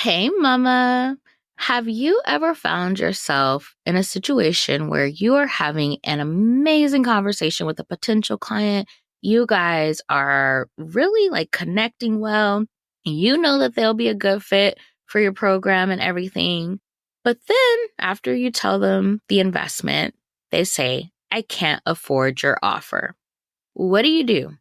Hey, mama. Have you ever found yourself in a situation where you are having an amazing conversation with a potential client? You guys are really connecting well. And you know that they'll be a good fit for your program and everything. But then after you tell them the investment, they say, I can't afford your offer. What do you do?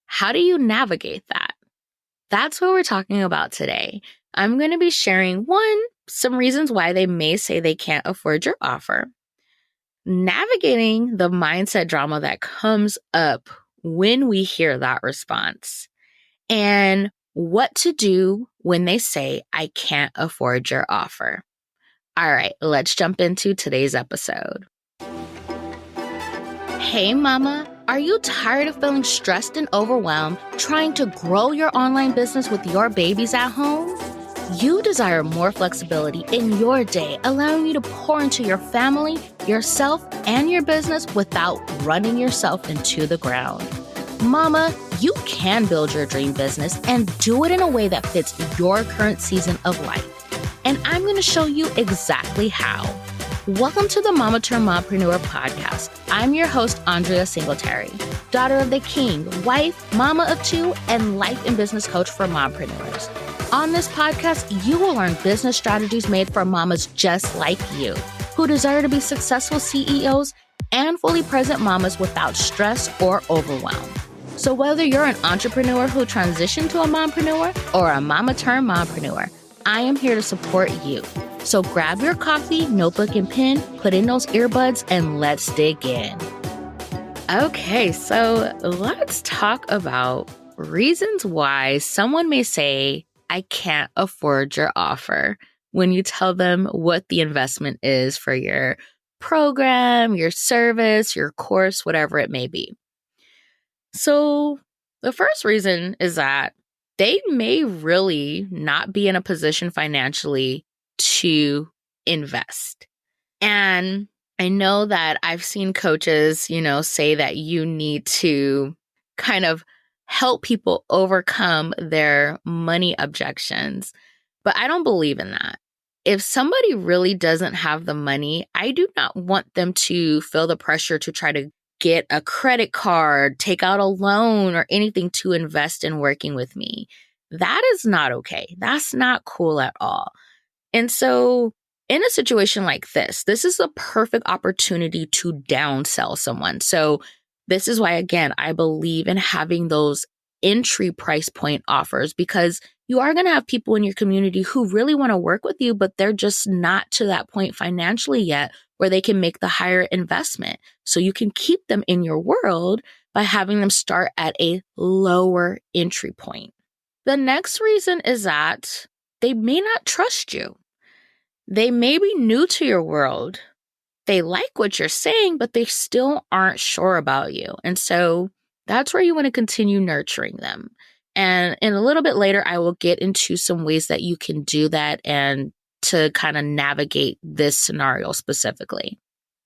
How do you navigate that? That's what we're talking about today. I'm going to be sharing some reasons why they may say they can't afford your offer, navigating the mindset drama that comes up when we hear that response, and what to do when they say, I can't afford your offer. All right, let's jump into today's episode. Hey, mama. Are you tired of feeling stressed and overwhelmed trying to grow your online business with your babies at home? You desire more flexibility in your day, allowing you to pour into your family, yourself, and your business without running yourself into the ground. Mama, you can build your dream business and do it in a way that fits your current season of life. And I'm going to show you exactly how. Welcome to the Mompreneur podcast. I'm your host, Andria Singletary, daughter of the king, wife, mama of two, and life and business coach for mompreneurs. On this podcast, you will learn business strategies made for mamas just like you, who desire to be successful CEOs and fully present mamas without stress or overwhelm. So whether you're an entrepreneur who transitioned to a mompreneur or a mama-turned-mompreneur, I am here to support you. So grab your coffee, notebook, and pen, put in those earbuds, and let's dig in. Okay, so let's talk about reasons why someone may say, I can't afford your offer when you tell them what the investment is for your program, your service, your course, whatever it may be. So the first reason is that they may really not be in a position financially to invest. And I know that I've seen coaches, say that you need to kind of help people overcome their money objections, but I don't believe in that. If somebody really doesn't have the money, I do not want them to feel the pressure to try to get a credit card, take out a loan, or anything to invest in working with me. That is not okay. That's not cool at all. And so in a situation like this is a perfect opportunity to downsell someone. So this is why, again, I believe in having those entry price point offers, because you are going to have people in your community who really want to work with you, but they're just not to that point financially yet where they can make the higher investment. So you can keep them in your world by having them start at a lower entry point. The next reason is that they may not trust you. They may be new to your world. They like what you're saying, but they still aren't sure about you. And so that's where you want to continue nurturing them. And in a little bit later, I will get into some ways that you can do that and to kind of navigate this scenario specifically.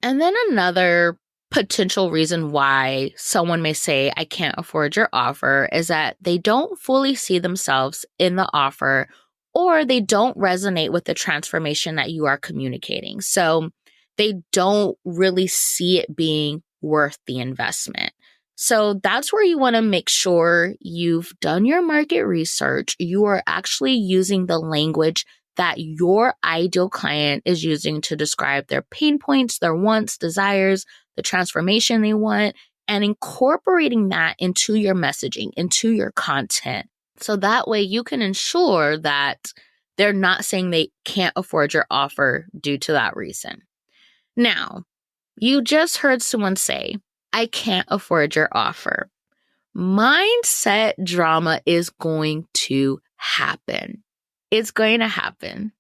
And then another potential reason why someone may say, I can't afford your offer, is that they don't fully see themselves in the offer, or they don't resonate with the transformation that you are communicating. So they don't really see it being worth the investment. So that's where you want to make sure you've done your market research. You are actually using the language that your ideal client is using to describe their pain points, their wants, desires, the transformation they want, and incorporating that into your messaging, into your content. So that way you can ensure that they're not saying they can't afford your offer due to that reason. Now, you just heard someone say, I can't afford your offer. Mindset drama is going to happen. It's going to happen.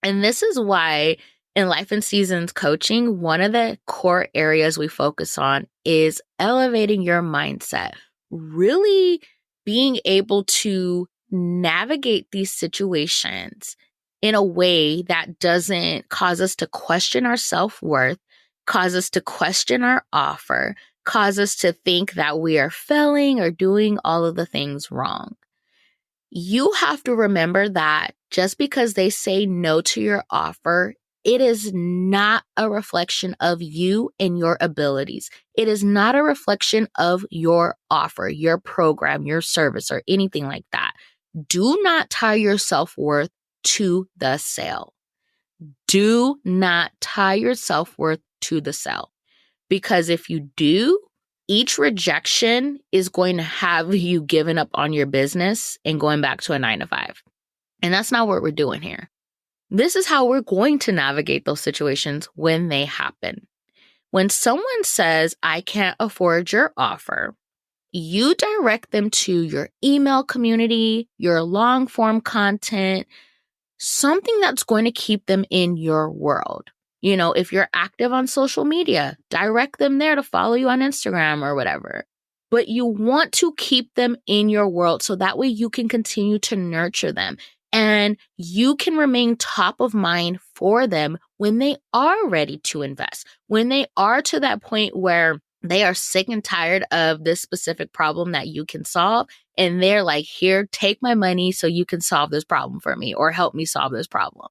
And this is why in Life and Seasons coaching, one of the core areas we focus on is elevating your mindset, really being able to navigate these situations in a way that doesn't cause us to question our self-worth, cause us to question our offer, cause us to think that we are failing or doing all of the things wrong. You have to remember that just because they say no to your offer, it is not a reflection of you and your abilities. It is not a reflection of your offer, your program, your service, or anything like that. Do not tie your self-worth to the sale. Do not tie your self-worth to the sale. Because if you do, each rejection is going to have you giving up on your business and going back to a 9 to 5. And that's not what we're doing here. This is how we're going to navigate those situations when they happen. When someone says, I can't afford your offer, you direct them to your email community, your long form content, something that's going to keep them in your world. If you're active on social media, direct them there to follow you on Instagram or whatever. But you want to keep them in your world so that way you can continue to nurture them and you can remain top of mind for them when they are ready to invest, when they are to that point where they are sick and tired of this specific problem that you can solve. And they're like, here, take my money so you can solve this problem for me or help me solve this problem.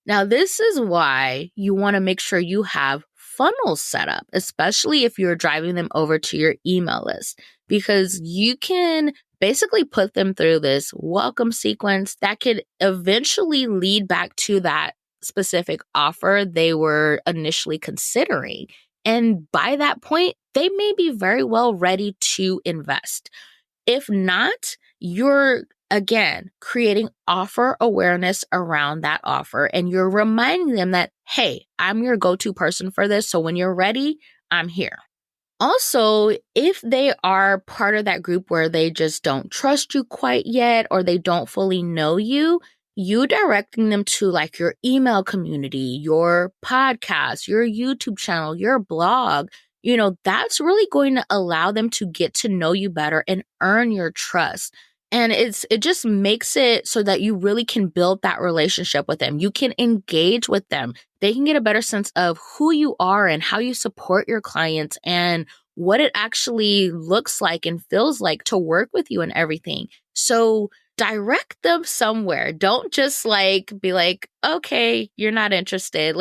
Now, this is why you want to make sure you have funnels set up, especially if you're driving them over to your email list, because you can basically put them through this welcome sequence that could eventually lead back to that specific offer they were initially considering. And by that point, they may be very well ready to invest. If not, you're again creating offer awareness around that offer and you're reminding them that, hey, I'm your go-to person for this. So when you're ready, I'm here. Also, if they are part of that group where they just don't trust you quite yet or they don't fully know you, you directing them to like your email community, your podcast, your YouTube channel, your blog, that's really going to allow them to get to know you better and earn your trust. And it just makes it so that you really can build that relationship with them. You can engage with them. They can get a better sense of who you are and how you support your clients and what it actually looks like and feels like to work with you and everything. So direct them somewhere. Don't just be like, okay, you're not interested.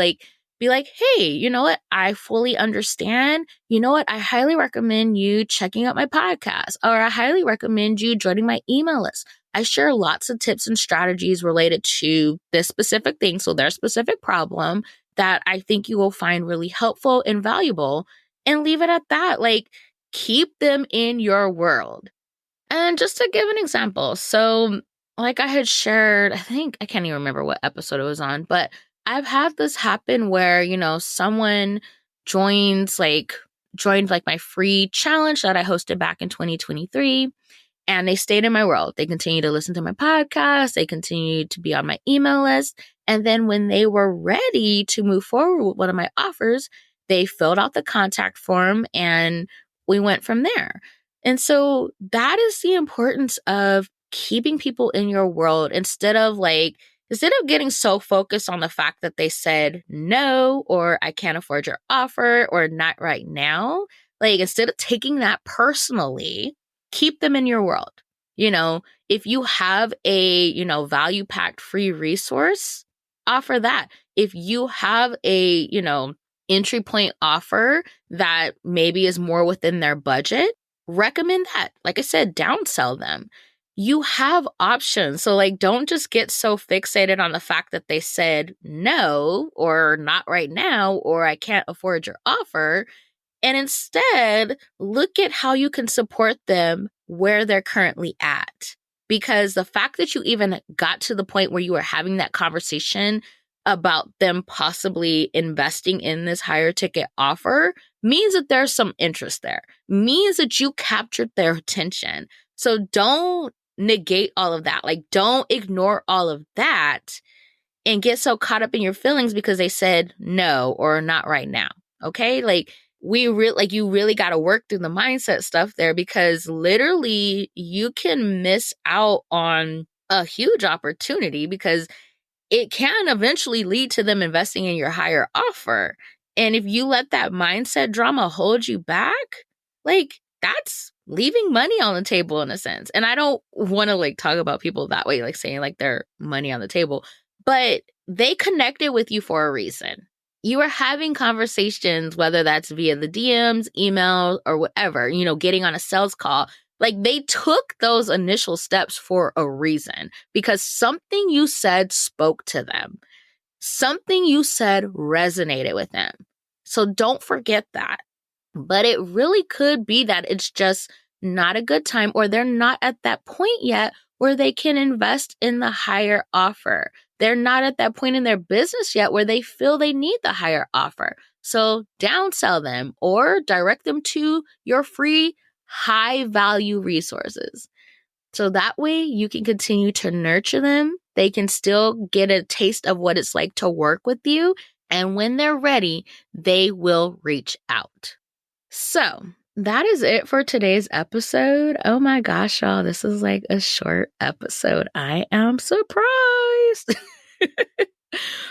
Be like, hey, you know what? I fully understand. You know what? I highly recommend you checking out my podcast, or I highly recommend you joining my email list. I share lots of tips and strategies related to this specific thing, so their specific problem that I think you will find really helpful and valuable, and leave it at that. Keep them in your world. And just to give an example, so like I had shared, I think I can't even remember what episode it was on, but I've had this happen where, someone joined my free challenge that I hosted back in 2023. And they stayed in my world. They continued to listen to my podcast. They continued to be on my email list. And then when they were ready to move forward with one of my offers, they filled out the contact form and we went from there. And so that is the importance of keeping people in your world instead of getting so focused on the fact that they said no, or I can't afford your offer, or not right now. Instead of taking that personally, keep them in your world. If you have a, value packed free resource, offer that. If you have a, entry point offer that maybe is more within their budget, recommend that. Like I said, downsell them. You have options. So don't just get so fixated on the fact that they said no, or not right now, or I can't afford your offer. And instead, look at how you can support them where they're currently at. Because the fact that you even got to the point where you were having that conversation about them possibly investing in this higher ticket offer means that there's some interest there, means that you captured their attention. So don't negate all of that. Don't ignore all of that and get so caught up in your feelings because they said no or not right now. Okay? You really got to work through the mindset stuff there, because literally you can miss out on a huge opportunity because it can eventually lead to them investing in your higher offer. And if you let that mindset drama hold you back, that's leaving money on the table in a sense. And I don't want to like talk about people that way, like saying like they're money on the table, but they connected with you for a reason. You are having conversations, whether that's via the DMs, email, or whatever, getting on a sales call. Like they took those initial steps for a reason because something you said spoke to them. Something you said resonated with them. So don't forget that. But it really could be that it's just not a good time or they're not at that point yet where they can invest in the higher offer. They're not at that point in their business yet where they feel they need the higher offer. So downsell them or direct them to your free high value resources. So that way you can continue to nurture them. They can still get a taste of what it's like to work with you. And when they're ready, they will reach out. So that is it for today's episode. Oh my gosh, y'all, this is like a short episode. I am surprised.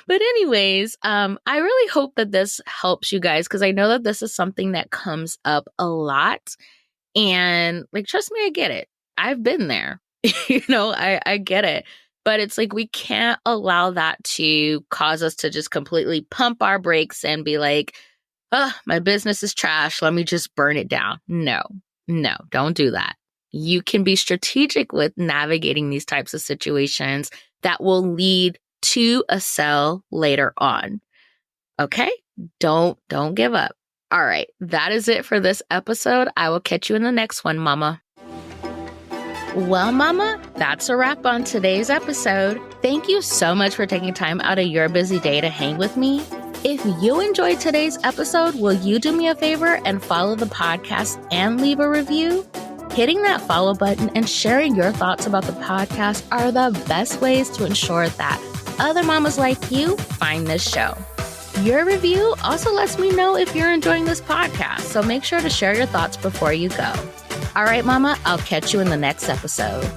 But anyways, I really hope that this helps you guys because I know that this is something that comes up a lot. And like, trust me, I get it. I've been there. I get it. But it's like we can't allow that to cause us to just completely pump our brakes and be like, oh, my business is trash. Let me just burn it down. No, don't do that. You can be strategic with navigating these types of situations that will lead to a sell later on. Okay? Don't give up. All right. That is it for this episode. I will catch you in the next one, Mama. Well, Mama, that's a wrap on today's episode. Thank you so much for taking time out of your busy day to hang with me. If you enjoyed today's episode, will you do me a favor and follow the podcast and leave a review? Hitting that follow button and sharing your thoughts about the podcast are the best ways to ensure that other mamas like you find this show. Your review also lets me know if you're enjoying this podcast, so make sure to share your thoughts before you go. All right, Mama, I'll catch you in the next episode.